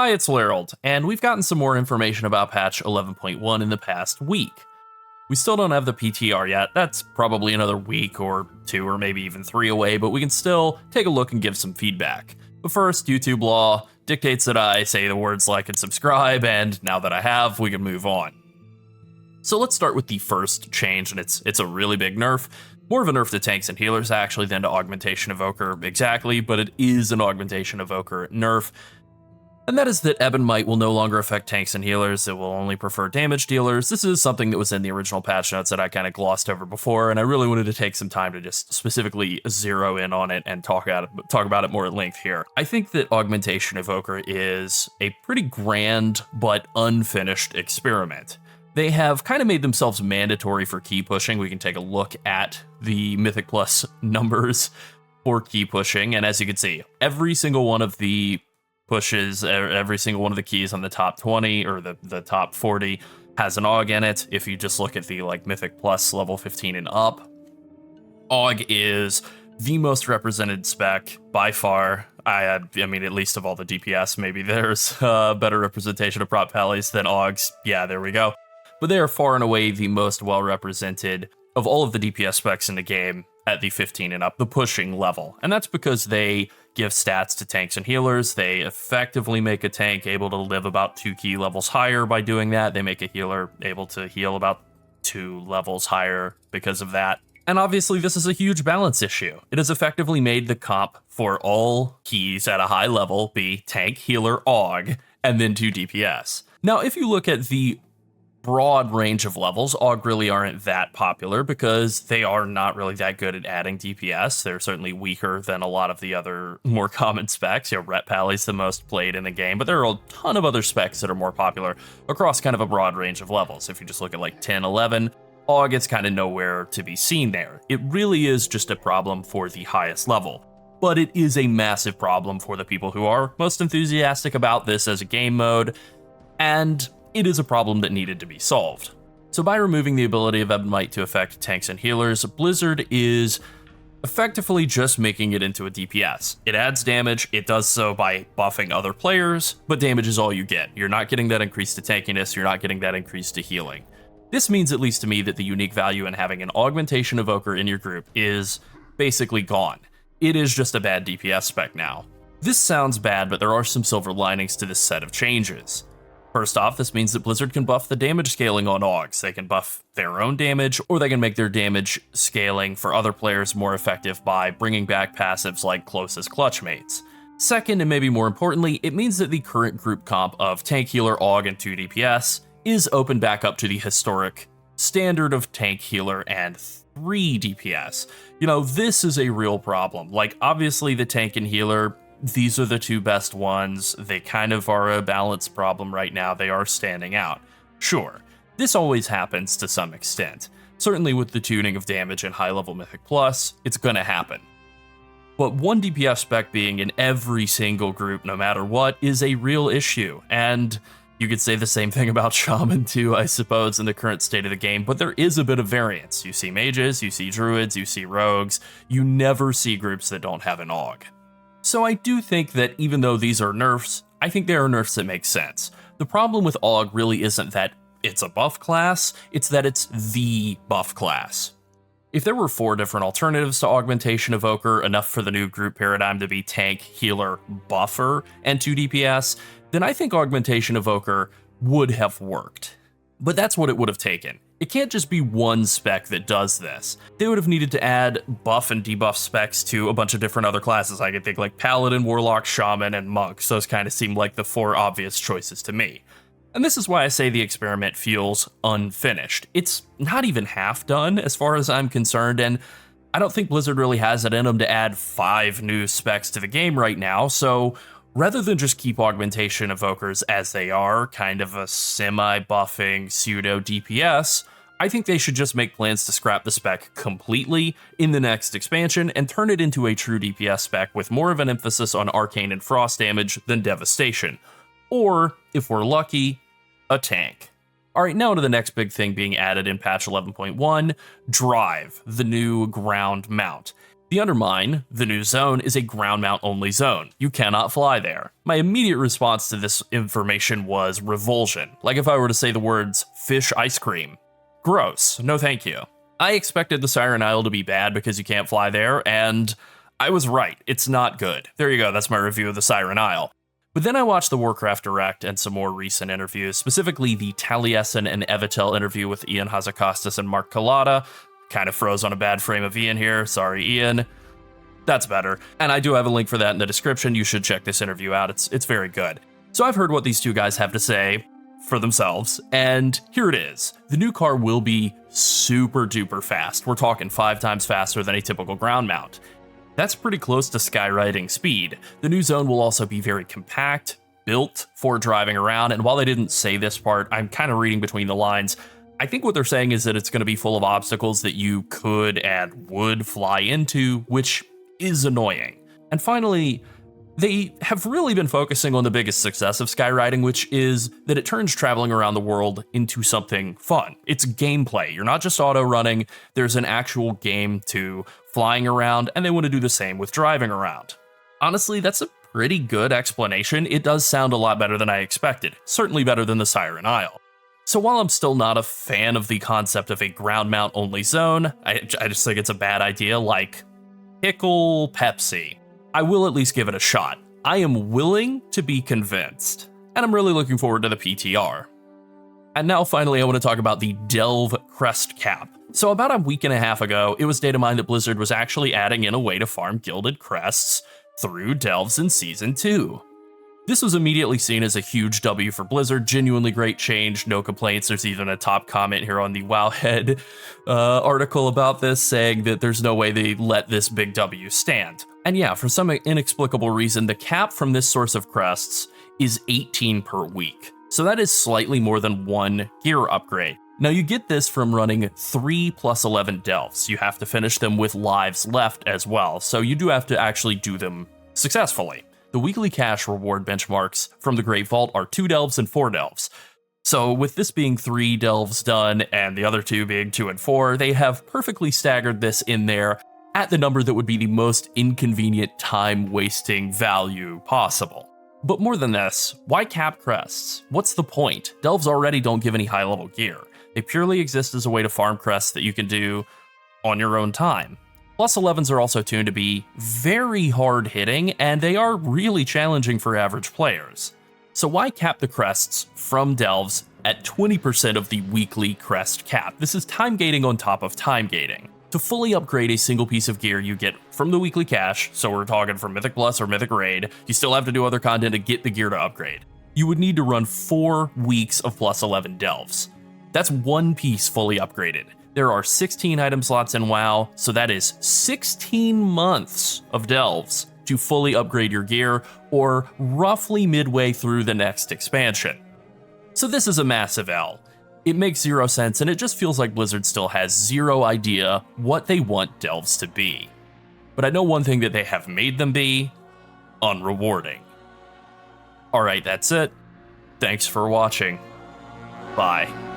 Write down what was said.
Hi, it's Llarold, and we've gotten some more information about patch 11.1 in the past week. We still don't have the PTR yet, that's probably another week or two or maybe even 3 away, but we can still take a look and give some feedback. But first, YouTube law dictates that I say the words like and subscribe, and now that I have, we can move on. So let's start with the first change, and it's a really big nerf. More of a nerf to tanks and healers actually than to Augmentation Evoker exactly, but it is an Augmentation Evoker nerf. And that is that Ebon will no longer affect tanks and healers, it will only prefer damage dealers. This is something that was in the original patch notes that I kind of glossed over before, and I really wanted to take some time to just specifically zero in on it and talk about it more at length here. I think that Augmentation Evoker is a pretty grand but unfinished experiment. They have kind of made themselves mandatory for key pushing. We can take a look at the Mythic Plus numbers for key pushing, and as you can see, every single one of the pushes, every single one of the keys on the top 20 or the top 40 has an AUG in it. If you just look at the Mythic Plus level 15 and up, AUG is the most represented spec by far. I mean, at least of all the DPS, maybe there's a better representation of prop pallies than AUGs. Yeah, there we go. But they are far and away the most well represented of all of the DPS specs in the game at the 15 and up, the pushing level. And that's because they give stats to tanks and healers. They effectively make a tank able to live about 2 key levels higher by doing that. They make a healer able to heal about 2 levels higher because of that. And obviously this is a huge balance issue. It has effectively made the comp for all keys at a high level be tank, healer, AUG, and then 2 DPS. Now, if you look at the broad range of levels, AUG really aren't that popular because they are not really that good at adding DPS. They're certainly weaker than a lot of the other more common specs. Ret Pally's the most played in the game, but there are a ton of other specs that are more popular across kind of a broad range of levels. If you just look at 10, 11, AUG is kind of nowhere to be seen there. It really is just a problem for the highest level. But it is a massive problem for the people who are most enthusiastic about this as a game mode, and it is a problem that needed to be solved. So by removing the ability of Ebon to affect tanks and healers, Blizzard is effectively just making it into a DPS. It adds damage, it does so by buffing other players, but damage is all you get. You're not getting that increase to tankiness, you're not getting that increase to healing. This means, at least to me, that the unique value in having an Augmentation Evoker in your group is basically gone. It is just a bad DPS spec now. This sounds bad, but there are some silver linings to this set of changes. First off, this means that Blizzard can buff the damage scaling on AUGs. They can buff their own damage, or they can make their damage scaling for other players more effective by bringing back passives like Closest Clutchmates. Second, and maybe more importantly, it means that the current group comp of tank, healer, AUG, and 2 DPS is opened back up to the historic standard of tank, healer, and 3 DPS. This is a real problem. Obviously the tank and healer, these are the 2 best ones. They kind of are a balance problem right now. They are standing out. Sure, this always happens to some extent. Certainly with the tuning of damage in high-level Mythic Plus, it's gonna happen. But 1 DPS spec being in every single group, no matter what, is a real issue. And you could say the same thing about Shaman too, I suppose, in the current state of the game, but there is a bit of variance. You see mages, you see druids, you see rogues. You never see groups that don't have an AUG. So I do think that even though these are nerfs, I think they are nerfs that make sense. The problem with AUG really isn't that it's a buff class, it's that it's the buff class. If there were 4 different alternatives to Augmentation Evoker, enough for the new group paradigm to be tank, healer, buffer, and 2 DPS, then I think Augmentation Evoker would have worked. But that's what it would have taken. It can't just be 1 spec that does this. They would have needed to add buff and debuff specs to a bunch of different other classes. I could think like Paladin, Warlock, Shaman, and Monks. Those kind of seem like the 4 obvious choices to me. And this is why I say the experiment feels unfinished. It's not even half done as far as I'm concerned, and I don't think Blizzard really has it in them to add 5 new specs to the game right now, so rather than just keep Augmentation Evokers as they are, kind of a semi-buffing pseudo-DPS, I think they should just make plans to scrap the spec completely in the next expansion and turn it into a true DPS spec with more of an emphasis on arcane and frost damage than devastation. Or, if we're lucky, a tank. Alright, now to the next big thing being added in patch 11.1, d.r.i.v.e, the new ground mount. The Undermine, the new zone, is a ground mount only zone. You cannot fly there. My immediate response to this information was revulsion, like if I were to say the words fish ice cream. Gross, no thank you. I expected the Siren Isle to be bad because you can't fly there, and I was right, it's not good. There you go, that's my review of the Siren Isle. But then I watched the Warcraft Direct and some more recent interviews, specifically the Taliesin and Evitel interview with Ian Hazzikostas and Mark Collada. Kind of froze on a bad frame of Ian here, sorry Ian. That's better. And I do have a link for that in the description, you should check this interview out, it's very good. So I've heard what these two guys have to say for themselves, and here it is. The new car will be super duper fast. We're talking 5 times faster than a typical ground mount. That's pretty close to skywriting speed. The new zone will also be very compact, built for driving around, and while they didn't say this part, I'm kind of reading between the lines. I think what they're saying is that it's going to be full of obstacles that you could and would fly into, which is annoying. And finally, they have really been focusing on the biggest success of skywriting, which is that it turns traveling around the world into something fun. It's gameplay. You're not just auto running, there's an actual game to flying around, and they want to do the same with driving around. Honestly, that's a pretty good explanation. It does sound a lot better than I expected, certainly better than the Siren Isle. So while I'm still not a fan of the concept of a ground mount only zone, I just think it's a bad idea, like pickle Pepsi. I will at least give it a shot. I am willing to be convinced, and I'm really looking forward to the PTR. And now finally I want to talk about the d.r.i.v.e crest cap. So about a week and a half ago, it was data mined that Blizzard was actually adding in a way to farm gilded crests through delves in Season 2. This was immediately seen as a huge W for Blizzard, genuinely great change, no complaints. There's even a top comment here on the Wowhead article about this saying that there's no way they let this big W stand. And yeah, for some inexplicable reason, the cap from this source of crests is 18 per week. So that is slightly more than 1 gear upgrade. Now you get this from running 3 plus 11 delves. You have to finish them with lives left as well, so you do have to actually do them successfully. The weekly cash reward benchmarks from the Great Vault are 2 delves and 4 delves. So with this being 3 delves done and the other 2 being 2 and 4, they have perfectly staggered this in there at the number that would be the most inconvenient time-wasting value possible. But more than this, why cap crests? What's the point? Delves already don't give any high-level gear. They purely exist as a way to farm crests that you can do on your own time. Plus 11s are also tuned to be very hard hitting, and they are really challenging for average players. So why cap the crests from delves at 20% of the weekly crest cap? This is time gating on top of time gating. To fully upgrade a single piece of gear you get from the weekly cache, so we're talking from Mythic Plus or Mythic Raid, you still have to do other content to get the gear to upgrade. You would need to run 4 weeks of plus 11 delves. That's 1 piece fully upgraded. There are 16 item slots in WoW, so that is 16 months of delves to fully upgrade your gear, or roughly midway through the next expansion. So this is a massive L. It makes 0 sense, and it just feels like Blizzard still has 0 idea what they want delves to be. But I know one thing that they have made them be: unrewarding. Alright, that's it. Thanks for watching. Bye.